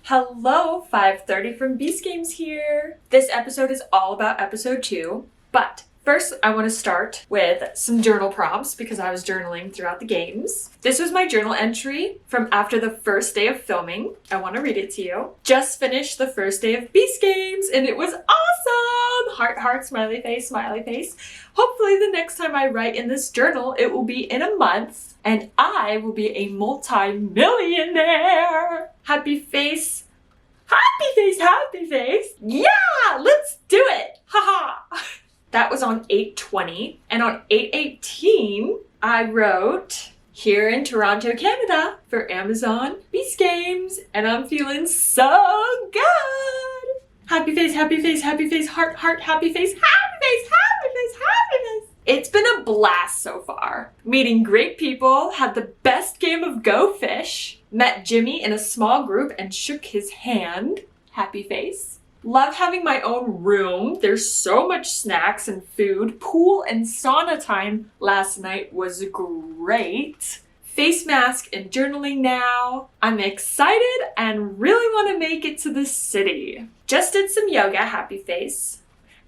Hello, 530 from Beast Games here. This episode is all about episode 2, but first I want to start with some journal prompts because I was journaling throughout the games. This was my journal entry from after the first day of filming. I want to read it to you. Just finished the first day of Beast Games and it was awesome! Heart, heart, smiley face, smiley face. Hopefully the next time I write in this journal, it will be in a month and I will be a multi-millionaire. Happy face. Happy face, happy face. Yeah, let's do it. Haha. That was on 8/20. And on 8/18, I wrote here in Toronto, Canada for Amazon Beast Games. And I'm feeling so good. Happy face, happy face, happy face, heart, heart, happy face, happy face, happy face, happy face. It's been a blast so far. Meeting great people, had the best game of Go Fish, met Jimmy in a small group and shook his hand. Happy face. Love having my own room. There's so much snacks and food. Pool and sauna time last night was great. Face mask and journaling now. I'm excited and really want to make it to the city. Just did some yoga, happy face.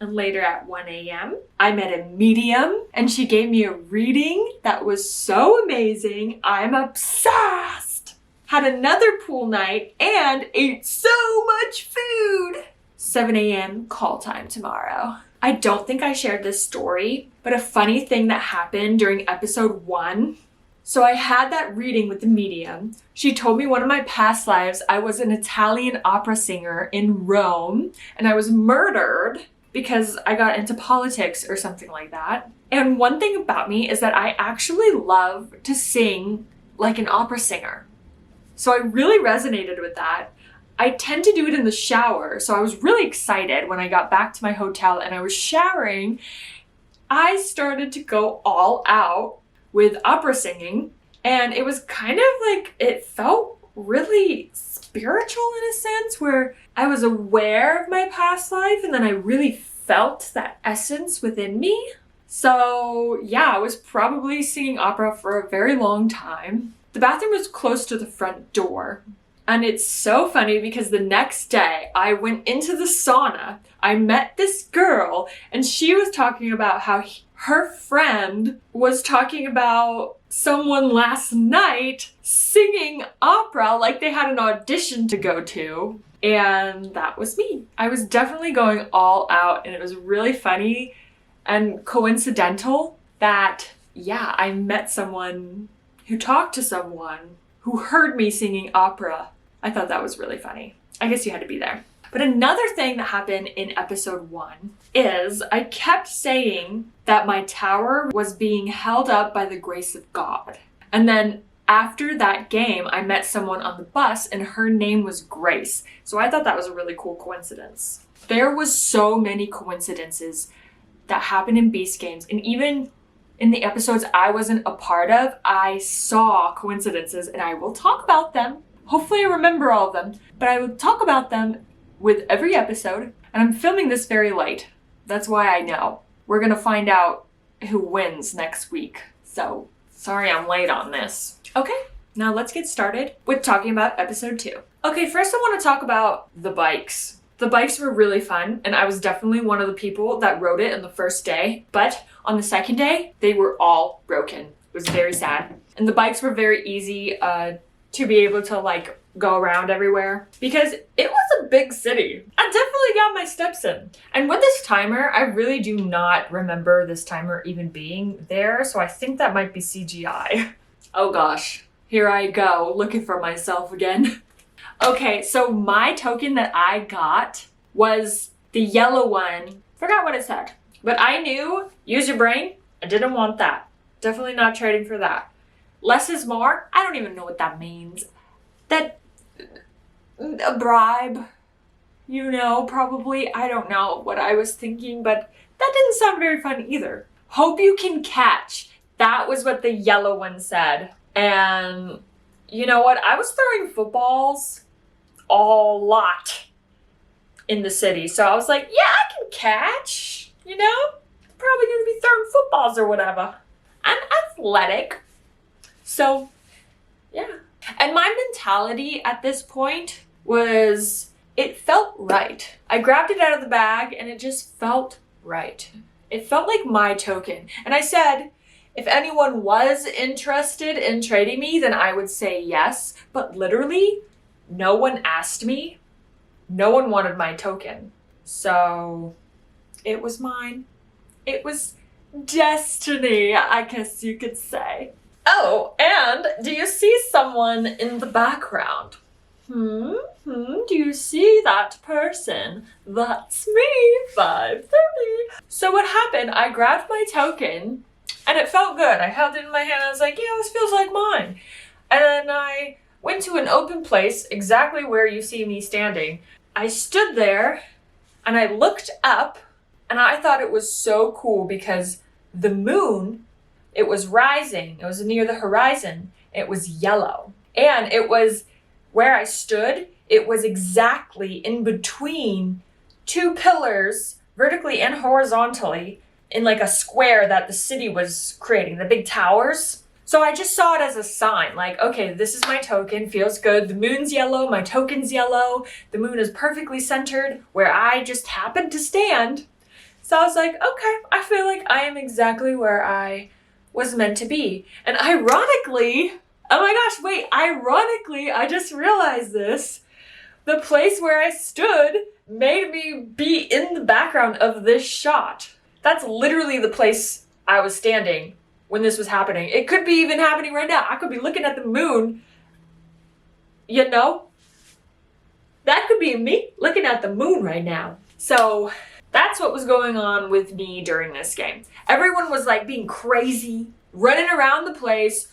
And later at 1 a.m., I met a medium and she gave me a reading that was so amazing. I'm obsessed. Had another pool night and ate so much food. 7 a.m. call time tomorrow. I don't think I shared this story, but a funny thing that happened during episode 1. So I had that reading with the medium. She told me one of my past lives, I was an Italian opera singer in Rome and I was murdered because I got into politics or something like that. And one thing about me is that I actually love to sing like an opera singer. So I really resonated with that. I tend to do it in the shower, so I was really excited when I got back to my hotel and I was showering. I started to go all out with opera singing, and it was kind of like, it felt really spiritual in a sense, where I was aware of my past life and then I really felt that essence within me. So yeah, I was probably singing opera for a very long time. The bathroom was close to the front door. And it's so funny because the next day I went into the sauna, I met this girl, and she was talking about how her friend was talking about someone last night singing opera, like they had an audition to go to. And that was me. I was definitely going all out, and it was really funny and coincidental that, yeah, I met someone who talked to someone who heard me singing opera. I thought that was really funny. I guess you had to be there. But another thing that happened in episode 1 is I kept saying that my tower was being held up by the grace of God. And then after that game, I met someone on the bus and her name was Grace. So I thought that was a really cool coincidence. There was so many coincidences that happened in Beast Games, and even in the episodes I wasn't a part of, I saw coincidences and I will talk about them. Hopefully I remember all of them, but I will talk about them with every episode. And I'm filming this very late. That's why I know. We're gonna find out who wins next week. So, sorry I'm late on this. Okay, now let's get started with talking about episode 2. Okay, first I want to talk about the bikes. The bikes were really fun, and I was definitely one of the people that rode it on the first day. But on the second day, they were all broken. It was very sad. And the bikes were very easy to be able to like go around everywhere because it was a big city. I definitely got my steps in. And with this timer, I really do not remember this timer even being there, so I think that might be CGI. Oh gosh, here I go looking for myself again. Okay, so my token that I got was the yellow one. Forgot what it said, but I knew use your brain. I didn't want that. Definitely not trading for that. Less is more. I don't even know what that means. That a bribe, you know, probably. I don't know what I was thinking, but that didn't sound very fun either. Hope you can catch. That was what the yellow one said. And you know what? I was throwing footballs a lot in the city. So I was like, yeah, I can catch, you know? Probably gonna be throwing footballs or whatever. I'm athletic. So, yeah. And my mentality at this point was, it felt right. I grabbed it out of the bag and it just felt right. It felt like my token. And I said, if anyone was interested in trading me, then I would say yes. But literally, no one asked me. No one wanted my token. So it was mine. It was destiny, I guess you could say. Oh, and do you see someone in the background? Do you see that person? That's me, 5:30. So what happened, I grabbed my token and it felt good. I held it in my hand. I was like, yeah, this feels like mine. And then I went to an open place, exactly where you see me standing. I stood there and I looked up and I thought it was so cool because the moon, it was rising. It was near the horizon. It was yellow. And it was where I stood, it was exactly in between two pillars, vertically and horizontally, in like a square that the city was creating, the big towers. So I just saw it as a sign, like, okay, this is my token, feels good. The moon's yellow, my token's yellow. The moon is perfectly centered where I just happened to stand. So I was like, okay, I feel like I am exactly where I was meant to be. And ironically, oh my gosh, wait, ironically, I just realized this. The place where I stood made me be in the background of this shot. That's literally the place I was standing when this was happening. It could be even happening right now. I could be looking at the moon, you know? That could be me looking at the moon right now. So that's what was going on with me during this game. Everyone was like being crazy, running around the place,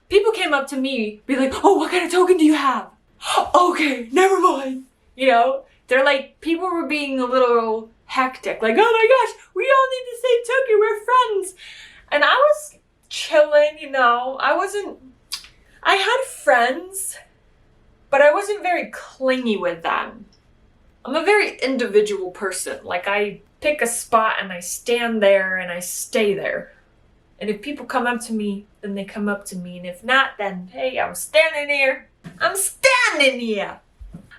people came up to me, be like, oh, what kind of token do you have? Okay, never mind. You know, they're like, people were being a little hectic, like, oh my gosh, we all need the same token, we're friends. And I was chilling, you know, I had friends, but I wasn't very clingy with them. I'm a very individual person. Like, I pick a spot and I stand there and I stay there. And if people come up to me, then they come up to me. And if not, then, hey, I'm standing here. I'm standing here.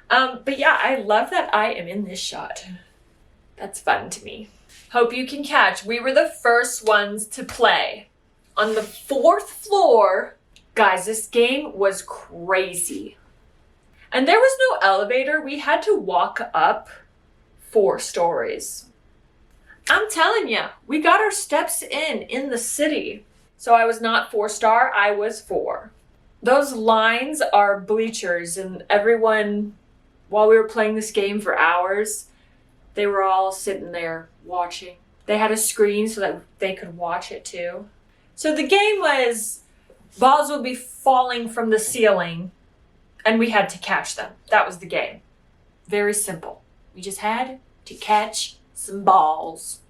But yeah, I love that I am in this shot. That's fun to me. Hope you can catch. We were the first ones to play. On the 4th floor, guys, this game was crazy. And there was no elevator. We had to walk up 4 stories. I'm telling you, we got our steps in the city. So I was not 4-star, I was 4. Those lines are bleachers, and everyone, while we were playing this game for hours, they were all sitting there watching. They had a screen so that they could watch it too. So the game was, balls would be falling from the ceiling, and we had to catch them. That was the game. Very simple. We just had to catch some balls.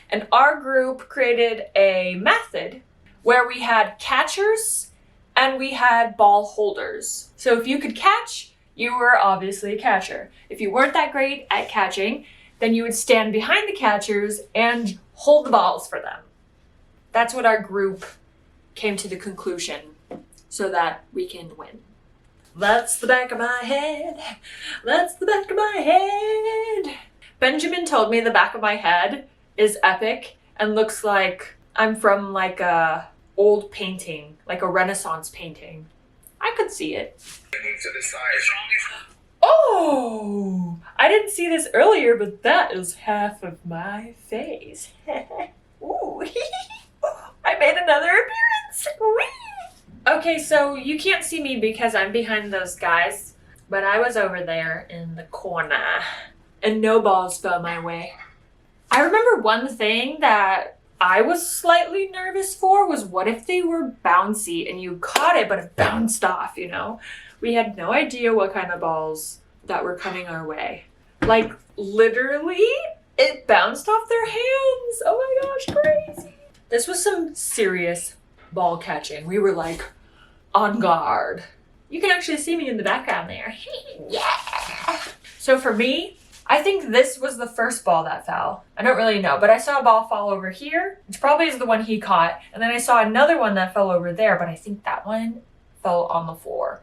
And our group created a method where we had catchers and we had ball holders. So if you could catch, you were obviously a catcher. If you weren't that great at catching, then you would stand behind the catchers and hold the balls for them. That's what our group came to the conclusion so that we can win. That's the back of my head. That's the back of my head. Benjamin told me the back of my head is epic and looks like I'm from like a old painting, like a Renaissance painting. I could see it. Oh, I didn't see this earlier, but that is half of my face. Ooh, I made another appearance. Okay, so you can't see me because I'm behind those guys, but I was over there in the corner and no balls fell my way. I remember one thing that I was slightly nervous for was what if they were bouncy and you caught it but it bounced off, you know? We had no idea what kind of balls that were coming our way. Like, literally, it bounced off their hands. Oh my gosh, crazy. This was some serious ball catching. We were like on guard. You can actually see me in the background there. Yeah. So for me, I think this was the first ball that fell. I don't really know, but I saw a ball fall over here, which probably is the one he caught. And then I saw another one that fell over there, but I think that one fell on the floor.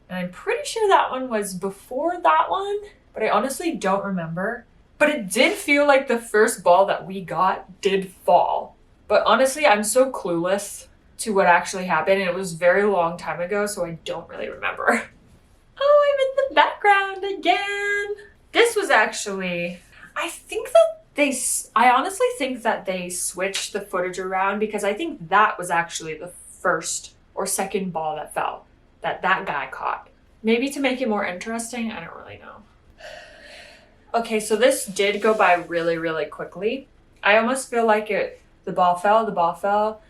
And I'm pretty sure that one was before that one, but I honestly don't remember. But it did feel like the first ball that we got did fall. But honestly, I'm so clueless to what actually happened. And it was a very long time ago, so I don't really remember. Oh, I'm in the background again. This was actually, I honestly think that they switched the footage around because I think that was actually the first or second ball that fell that guy caught. Maybe to make it more interesting, I don't really know. Okay, so this did go by really, really quickly. I almost feel like the ball fell.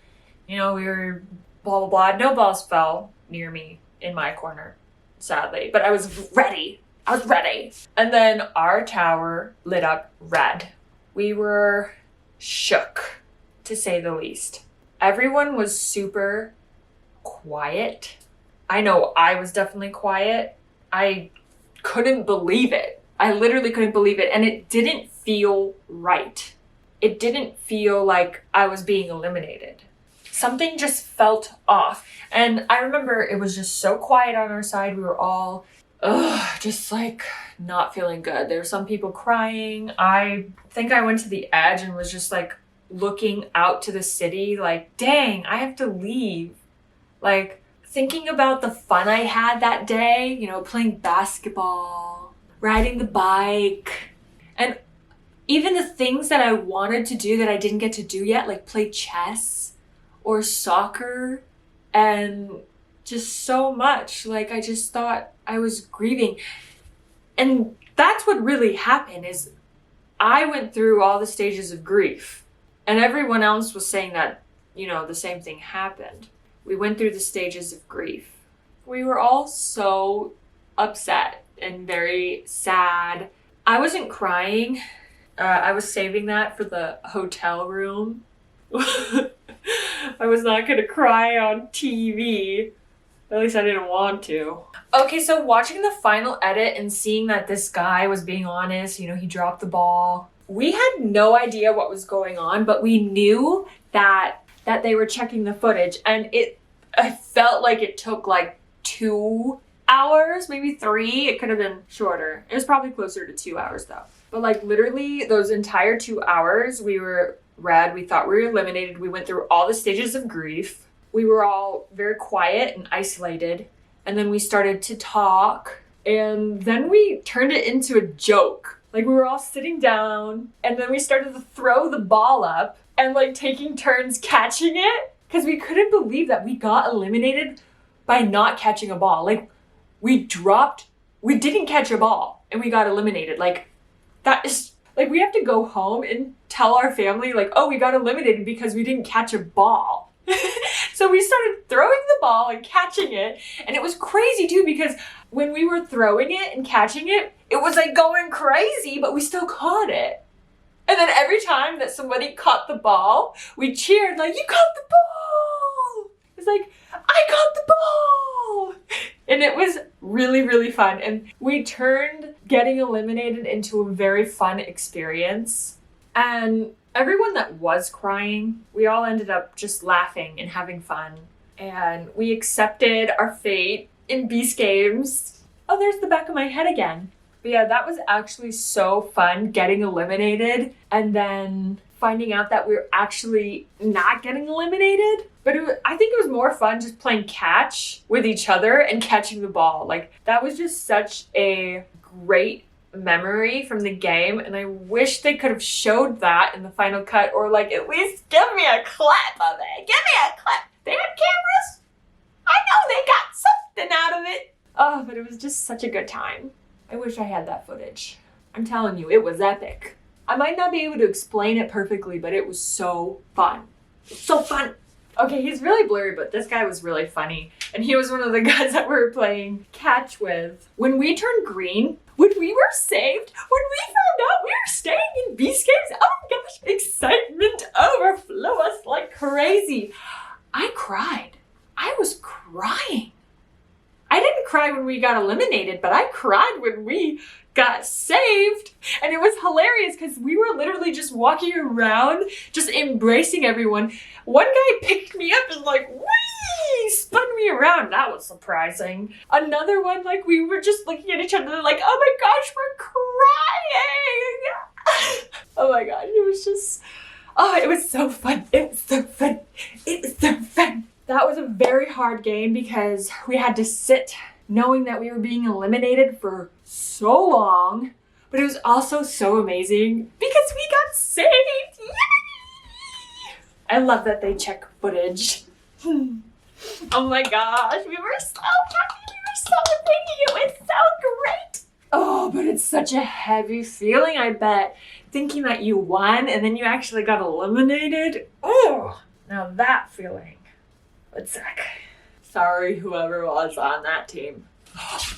You know, we were blah, blah, blah. No balls fell near me in my corner, sadly. But I was ready. And then our tower lit up red. We were shook, to say the least. Everyone was super quiet. I know I was definitely quiet. I couldn't believe it. I literally couldn't believe it. And it didn't feel right. It didn't feel like I was being eliminated. Something just felt off. And I remember it was just so quiet on our side. We were all just like not feeling good. There were some people crying. I think I went to the edge and was just like looking out to the city like, dang, I have to leave. Like thinking about the fun I had that day, you know, playing basketball, riding the bike, and even the things that I wanted to do that I didn't get to do yet, like play chess or soccer, and just so much. Like I just thought I was grieving. And that's what really happened is I went through all the stages of grief, and everyone else was saying that, you know, the same thing happened. We went through the stages of grief. We were all so upset and very sad. I wasn't crying. I was saving that for the hotel room. I was not going to cry on TV. At least I didn't want to. Okay, so watching the final edit and seeing that this guy was being honest, you know, he dropped the ball. We had no idea what was going on, but we knew that they were checking the footage, and I felt like it took like 2 hours, maybe 3. It could have been shorter. It was probably closer to 2 hours though. But like literally those entire 2 hours, we were red. We thought we were eliminated. We went through all the stages of grief. We were all very quiet and isolated. And then we started to talk. And then we turned it into a joke. Like we were all sitting down, and then we started to throw the ball up and like taking turns catching it. Because we couldn't believe that we got eliminated by not catching a ball. Like we didn't catch a ball and we got eliminated. Like that is, like we have to go home and tell our family like, oh, we got eliminated because we didn't catch a ball. So we started throwing the ball and catching it. And it was crazy too, because when we were throwing it and catching it, it was like going crazy, but we still caught it. And then every time that somebody caught the ball, we cheered like, you caught the ball! It's like, I caught the ball! And it was really, really fun. And we turned getting eliminated into a very fun experience. And everyone that was crying, we all ended up just laughing and having fun. And we accepted our fate in Beast Games. Oh, there's the back of my head again. But yeah, that was actually so fun getting eliminated and then finding out that we were actually not getting eliminated. But I think it was more fun just playing catch with each other and catching the ball. Like that was just such a great memory from the game, and I wish they could have showed that in the final cut, or like at least give me a clip of it. Give me a clip. They had cameras. I know they got something out of it. Oh, but it was just such a good time. I wish I had that footage. I'm telling you, it was epic. I might not be able to explain it perfectly, but it was so fun. So fun. Okay, he's really blurry, but this guy was really funny. And he was one of the guys that we were playing catch with. When we turned green, when we were saved, when we found out we were staying in Beast Games, oh my gosh, excitement overflew us like crazy. I cried. I was crying. I didn't cry when we got eliminated, but I cried when we got saved. And it was hilarious because we were literally just walking around, just embracing everyone. One guy picked me up and like, whee! spun me around. That was surprising. Another one, like we were just looking at each other like, oh my gosh, we're crying. Oh my gosh, it was just, oh, it was so fun. It was so fun. It was so fun. That was a very hard game because we had to sit knowing that we were being eliminated for so long, but it was also so amazing because we got saved. Yay! I love that they check footage. Oh my gosh, we were so happy, we were celebrating, it was so great. Oh, but it's such a heavy feeling, I bet. Thinking that you won and then you actually got eliminated. Oh, now that feeling would suck. Sorry, whoever was on that team.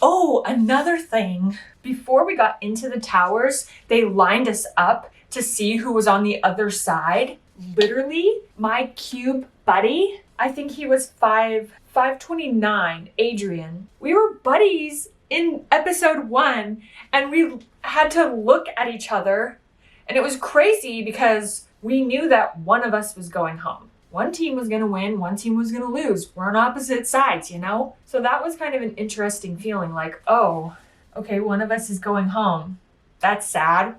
Oh, another thing. Before we got into the towers, they lined us up to see who was on the other side. Literally, my cube buddy, I think he was 529, Adrian. We were buddies in episode 1 and we had to look at each other and it was crazy because we knew that one of us was going home. One team was going to win, one team was going to lose. We're on opposite sides, you know? So that was kind of an interesting feeling like, oh, okay, one of us is going home. That's sad.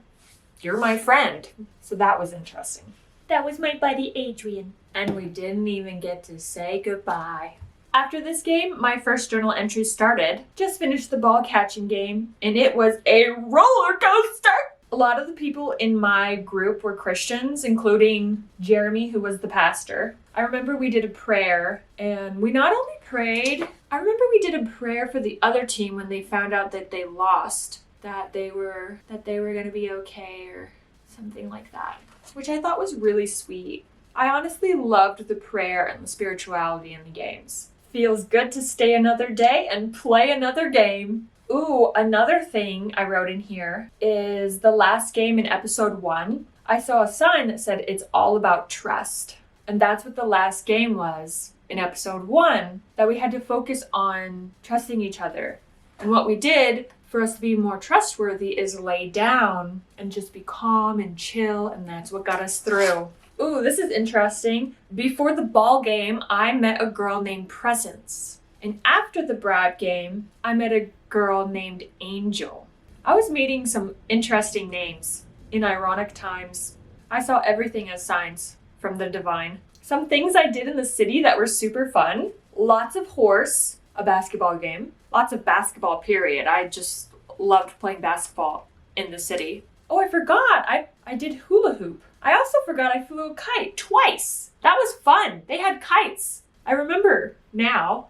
You're my friend. So that was interesting. That was my buddy Adrian. And we didn't even get to say goodbye. After this game, my first journal entry started. Just finished the ball catching game, and it was a roller coaster. A lot of the people in my group were Christians, including Jeremy, who was the pastor. I remember we did a prayer, and we not only prayed, I remember we did a prayer for the other team when they found out that they lost, that they were going to be okay or something like that, which I thought was really sweet. I honestly loved the prayer and the spirituality in the games. Feels good to stay another day and play another game. Ooh, another thing I wrote in here is the last game in episode 1. I saw a sign that said it's all about trust. And that's what the last game was in episode 1, that we had to focus on trusting each other. And what we did for us to be more trustworthy is lay down and just be calm and chill, and that's what got us through. Ooh, this is interesting. Before the ball game, I met a girl named Presence. And after the bribe game, I met a girl named Angel. I was meeting some interesting names in ironic times. I saw everything as signs from the divine. Some things I did in the city that were super fun. Lots of horse, a basketball game. Lots of basketball, period. I just loved playing basketball in the city. Oh, I forgot. I did hula hoop. I also forgot I flew a kite twice. That was fun. They had kites. I remember now.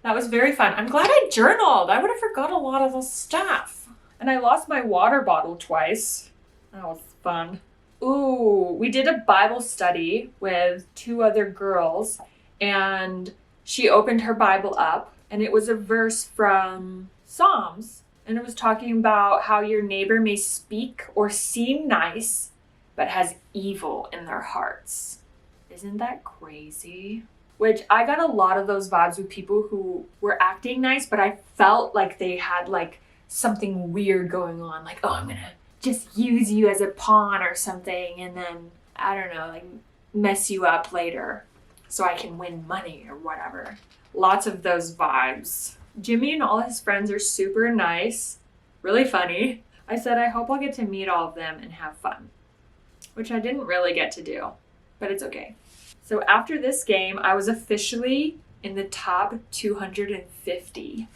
That was very fun. I'm glad I journaled. I would have forgot a lot of the stuff. And I lost my water bottle twice. That was fun. Ooh, we did a Bible study with 2 other girls, and she opened her Bible up, and it was a verse from Psalms, and it was talking about how your neighbor may speak or seem nice, but has evil in their hearts. Isn't that crazy? Which I got a lot of those vibes with people who were acting nice, but I felt like they had like something weird going on. Like, oh, I'm gonna just use you as a pawn or something, and then, I don't know, like mess you up later so I can win money or whatever. Lots of those vibes. Jimmy and all his friends are super nice, really funny. I said I hope I'll get to meet all of them and have fun, which I didn't really get to do, but it's okay. So after this game, I was officially in the top 250.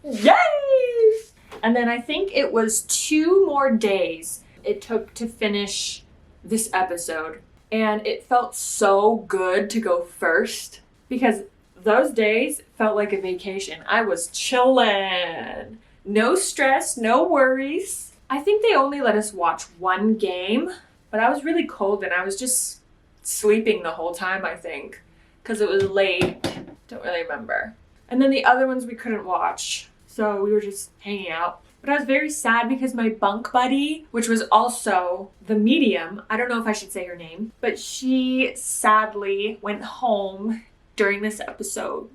Yay! And then I think it was 2 more days it took to finish this episode. And it felt so good to go first because those days felt like a vacation. I was chillin'. No stress, no worries. I think they only let us watch 1 game, but I was really cold and I was just sleeping the whole time, I think, because it was late. Don't really remember. And then the other ones we couldn't watch, so we were just hanging out. But I was very sad because my bunk buddy, which was also the medium, I don't know if I should say her name, but she sadly went home during this episode.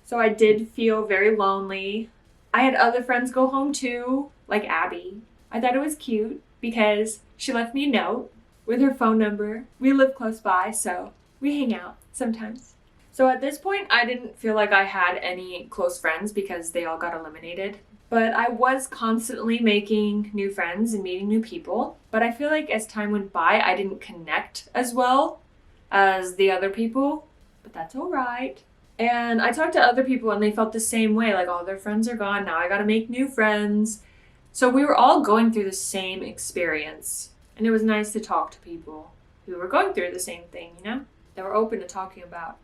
So I did feel very lonely. I had other friends go home too, like Abby. I thought it was cute because she left me a note with her phone number. We live close by, so we hang out sometimes. So at this point, I didn't feel like I had any close friends because they all got eliminated. But I was constantly making new friends and meeting new people. But I feel like as time went by, I didn't connect as well as the other people. But that's all right. And I talked to other people and they felt the same way. Like, all their friends are gone. Now I gotta make new friends. So we were all going through the same experience. And it was nice to talk to people who were going through the same thing, you know? They were open to talking about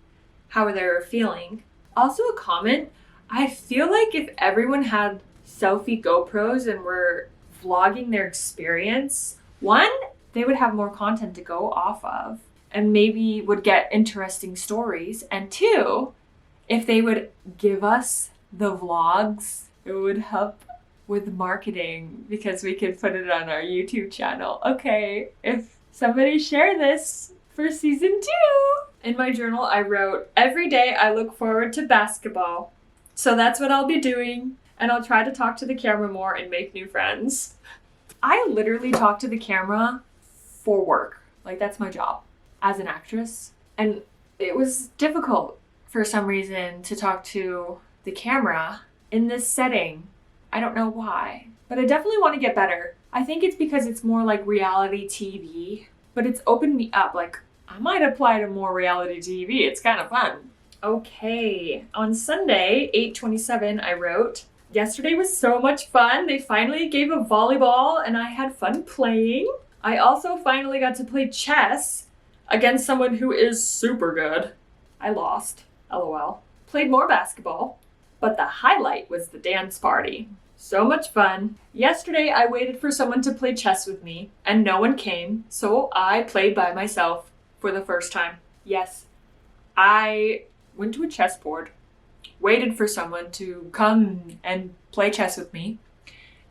how they were feeling. Also a comment, I feel like if everyone had selfie GoPros and were vlogging their experience, one, they would have more content to go off of and maybe would get interesting stories. And two, if they would give us the vlogs, it would help with marketing because we could put it on our YouTube channel. Okay, if somebody share this for season 2. In my journal, I wrote, every day I look forward to basketball. So that's what I'll be doing. And I'll try to talk to the camera more and make new friends. I literally talk to the camera for work. Like, that's my job as an actress. And it was difficult for some reason to talk to the camera in this setting. I don't know why, but I definitely want to get better. I think it's because it's more like reality TV, but it's opened me up. Like, I might apply to more reality TV. It's kind of fun. Okay, on Sunday, 8/27, I wrote, yesterday was so much fun. They finally gave a volleyball and I had fun playing. I also finally got to play chess against someone who is super good. I lost, LOL. Played more basketball, but the highlight was the dance party. So much fun. Yesterday, I waited for someone to play chess with me and no one came, so I played by myself for the first time. Yes, I went to a chessboard, waited for someone to come and play chess with me.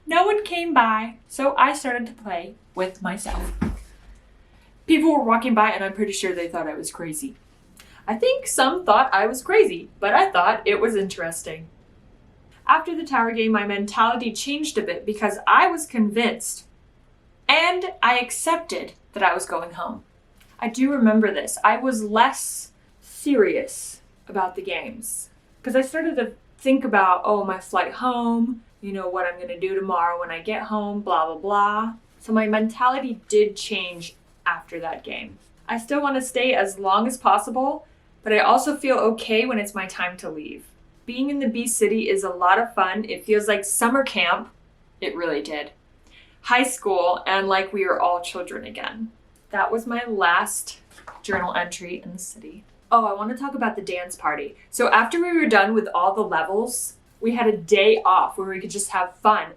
No one came by, so I started to play with myself. People were walking by and I'm pretty sure they thought I was crazy. I think some thought I was crazy, but I thought it was interesting. After the tower game, my mentality changed a bit because I was convinced and I accepted that I was going home. I do remember this. I was less serious about the games because I started to think about, oh, my flight home, you know, what I'm going to do tomorrow when I get home, blah, blah, blah. So my mentality did change after that game. I still want to stay as long as possible, but I also feel okay when it's my time to leave. Being in the Bee City is a lot of fun. It feels like summer camp. It really did. High school, and like we were all children again. That was my last journal entry in the city. Oh, I want to talk about the dance party. So after we were done with all the levels, we had a day off where we could just have fun.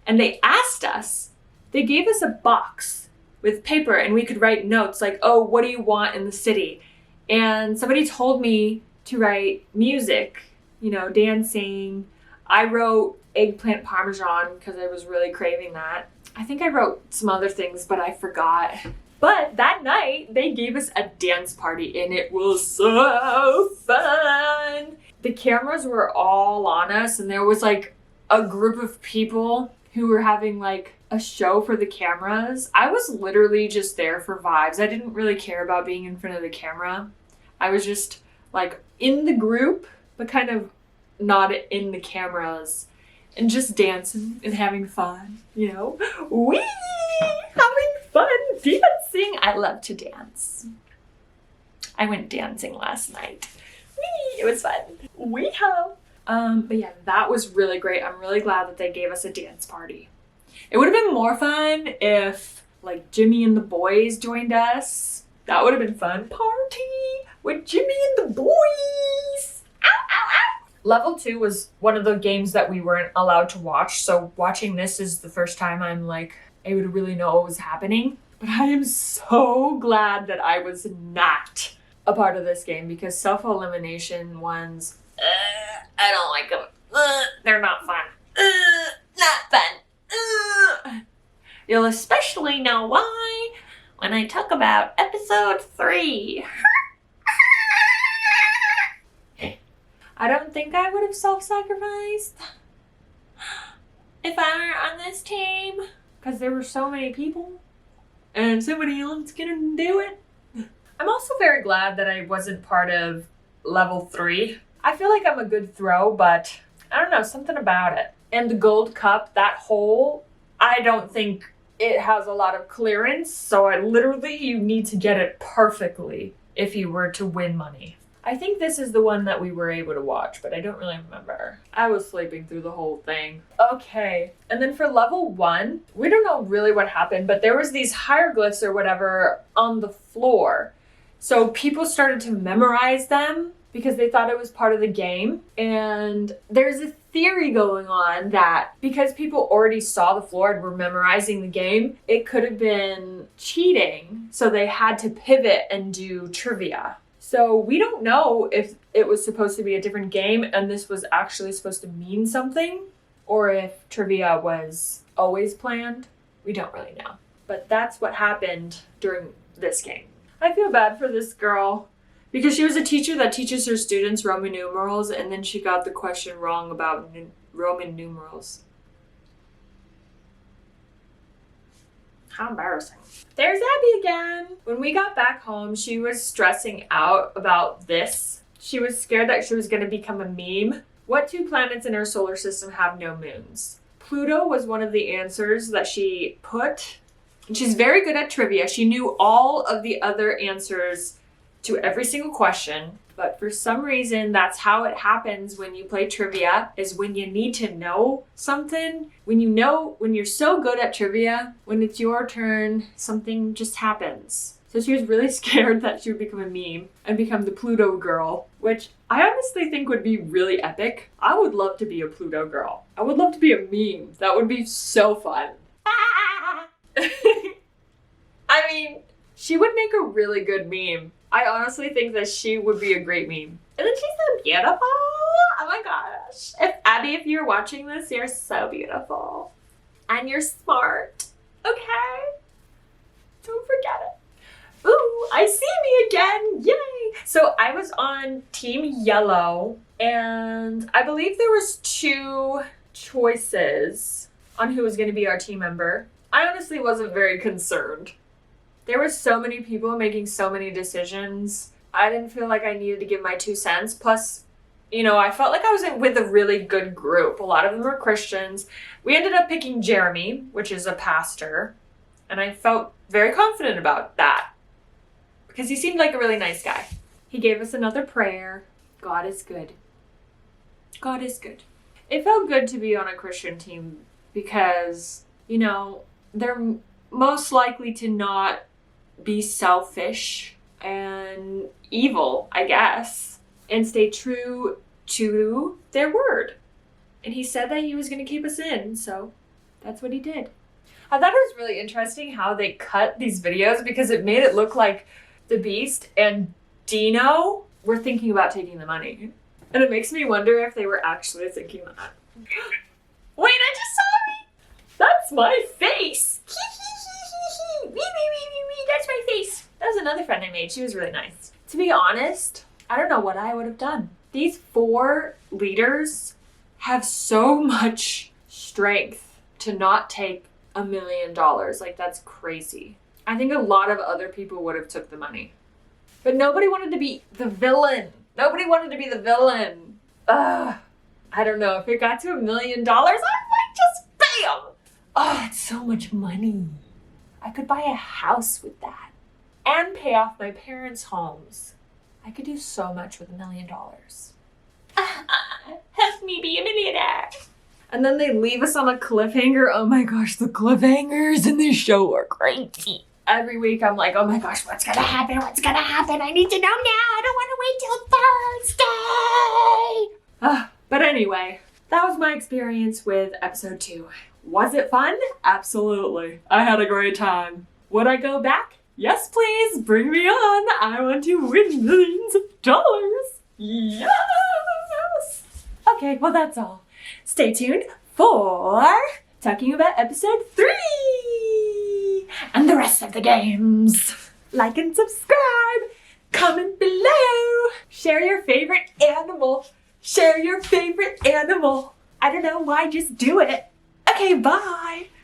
And they asked us, they gave us a box with paper and we could write notes like, oh, what do you want in the city? And somebody told me to write music, you know, dancing. I wrote eggplant parmesan because I was really craving that. I think I wrote some other things, but I forgot. But that night, they gave us a dance party and it was so fun. The cameras were all on us and there was like a group of people who were having like a show for the cameras. I was literally just there for vibes. I didn't really care about being in front of the camera. I was just like in the group, but kind of not in the cameras and just dancing and having fun, you know? Wee! Having fun dancing. I love to dance. I went dancing last night. Wee! It was fun. Wee-ho! But yeah, that was really great. I'm really glad that they gave us a dance party. It would have been more fun if like Jimmy and the boys joined us. That would have been fun. Party with Jimmy and the boys. Ow, ow, ow. Level 2 was one of the games that we weren't allowed to watch. So watching this is the first time I'm like able to really know what was happening. But I am so glad that I was not a part of this game because self-elimination ones, I don't like them. They're not fun. Not fun. You'll especially know why when I talk about episode 3. I don't think I would have self-sacrificed if I were on this team because there were so many people and somebody else couldn't do it. I'm also very glad that I wasn't part of level 3. I feel like I'm a good throw, but I don't know, something about it. And the gold cup, that hole, I don't think it has a lot of clearance, so you need to get it perfectly if you were to win money. I think this is the one that we were able to watch, but I don't really remember. I was sleeping through the whole thing. Okay, and then for level 1, we don't know really what happened, but there was these hieroglyphs or whatever on the floor. So people started to memorize them because they thought it was part of the game. And there's a theory going on that because people already saw the floor and were memorizing the game, it could have been cheating. So they had to pivot and do trivia. So we don't know if it was supposed to be a different game and this was actually supposed to mean something, or if trivia was always planned. We don't really know. But that's what happened during this game. I feel bad for this girl because she was a teacher that teaches her students Roman numerals, and then she got the question wrong about Roman numerals. How embarrassing. There's Abby again. When we got back home, she was stressing out about this. She was scared that she was going to become a meme. What 2 planets in our solar system have no moons? Pluto was one of the answers that she put. And she's very good at trivia. She knew all of the other answers to every single question. But for some reason, that's how it happens when you play trivia, is when you need to know something. When you're so good at trivia, when it's your turn, something just happens. So she was really scared that she would become a meme and become the Pluto girl, which I honestly think would be really epic. I would love to be a Pluto girl. I would love to be a meme. That would be so fun. I mean, she would make a really good meme. I honestly think that she would be a great meme. Isn't she so beautiful? Oh my gosh. Abby, if you're watching this, you're so beautiful. And you're smart. Okay? Don't forget it. Ooh, I see me again. Yay! So I was on Team Yellow, and I believe there was 2 choices on who was going to be our team member. I honestly wasn't very concerned. There were so many people making so many decisions. I didn't feel like I needed to give my 2 cents. Plus, I felt like I was with a really good group. A lot of them were Christians. We ended up picking Jeremy, which is a pastor. And I felt very confident about that because he seemed like a really nice guy. He gave us another prayer. God is good. God is good. It felt good to be on a Christian team because, they're most likely to not be selfish and evil, I guess, and stay true to their word. And he said that he was going to keep us in, so that's what he did. I thought it was really interesting how they cut these videos because it made it look like the Beast and Dino were thinking about taking the money. And it makes me wonder if they were actually thinking that. Wait, I just saw me! That's my face! That's my face! That was another friend I made. She was really nice. To be honest, I don't know what I would have done. These 4 leaders have so much strength to not take $1 million. Like, that's crazy. I think a lot of other people would have took the money. But nobody wanted to be the villain. Nobody wanted to be the villain. I don't know. If it got to $1 million, I might just bam! Oh, it's so much money. I could buy a house with that and pay off my parents' homes. I could do so much with $1 million. Help me be a millionaire. And then they leave us on a cliffhanger. Oh my gosh, the cliffhangers in this show are crazy. Every week I'm like, oh my gosh, what's gonna happen? What's gonna happen? I need to know now. I don't want to wait till Thursday. But anyway, that was my experience with episode 2. Was it fun? Absolutely. I had a great time. Would I go back? Yes, please. Bring me on. I want to win millions of dollars. Yes. Okay, well, that's all. Stay tuned for talking about episode 3 and the rest of the games. Like and subscribe. Comment below. Share your favorite animal. Share your favorite animal. I don't know why, just do it. Okay, bye.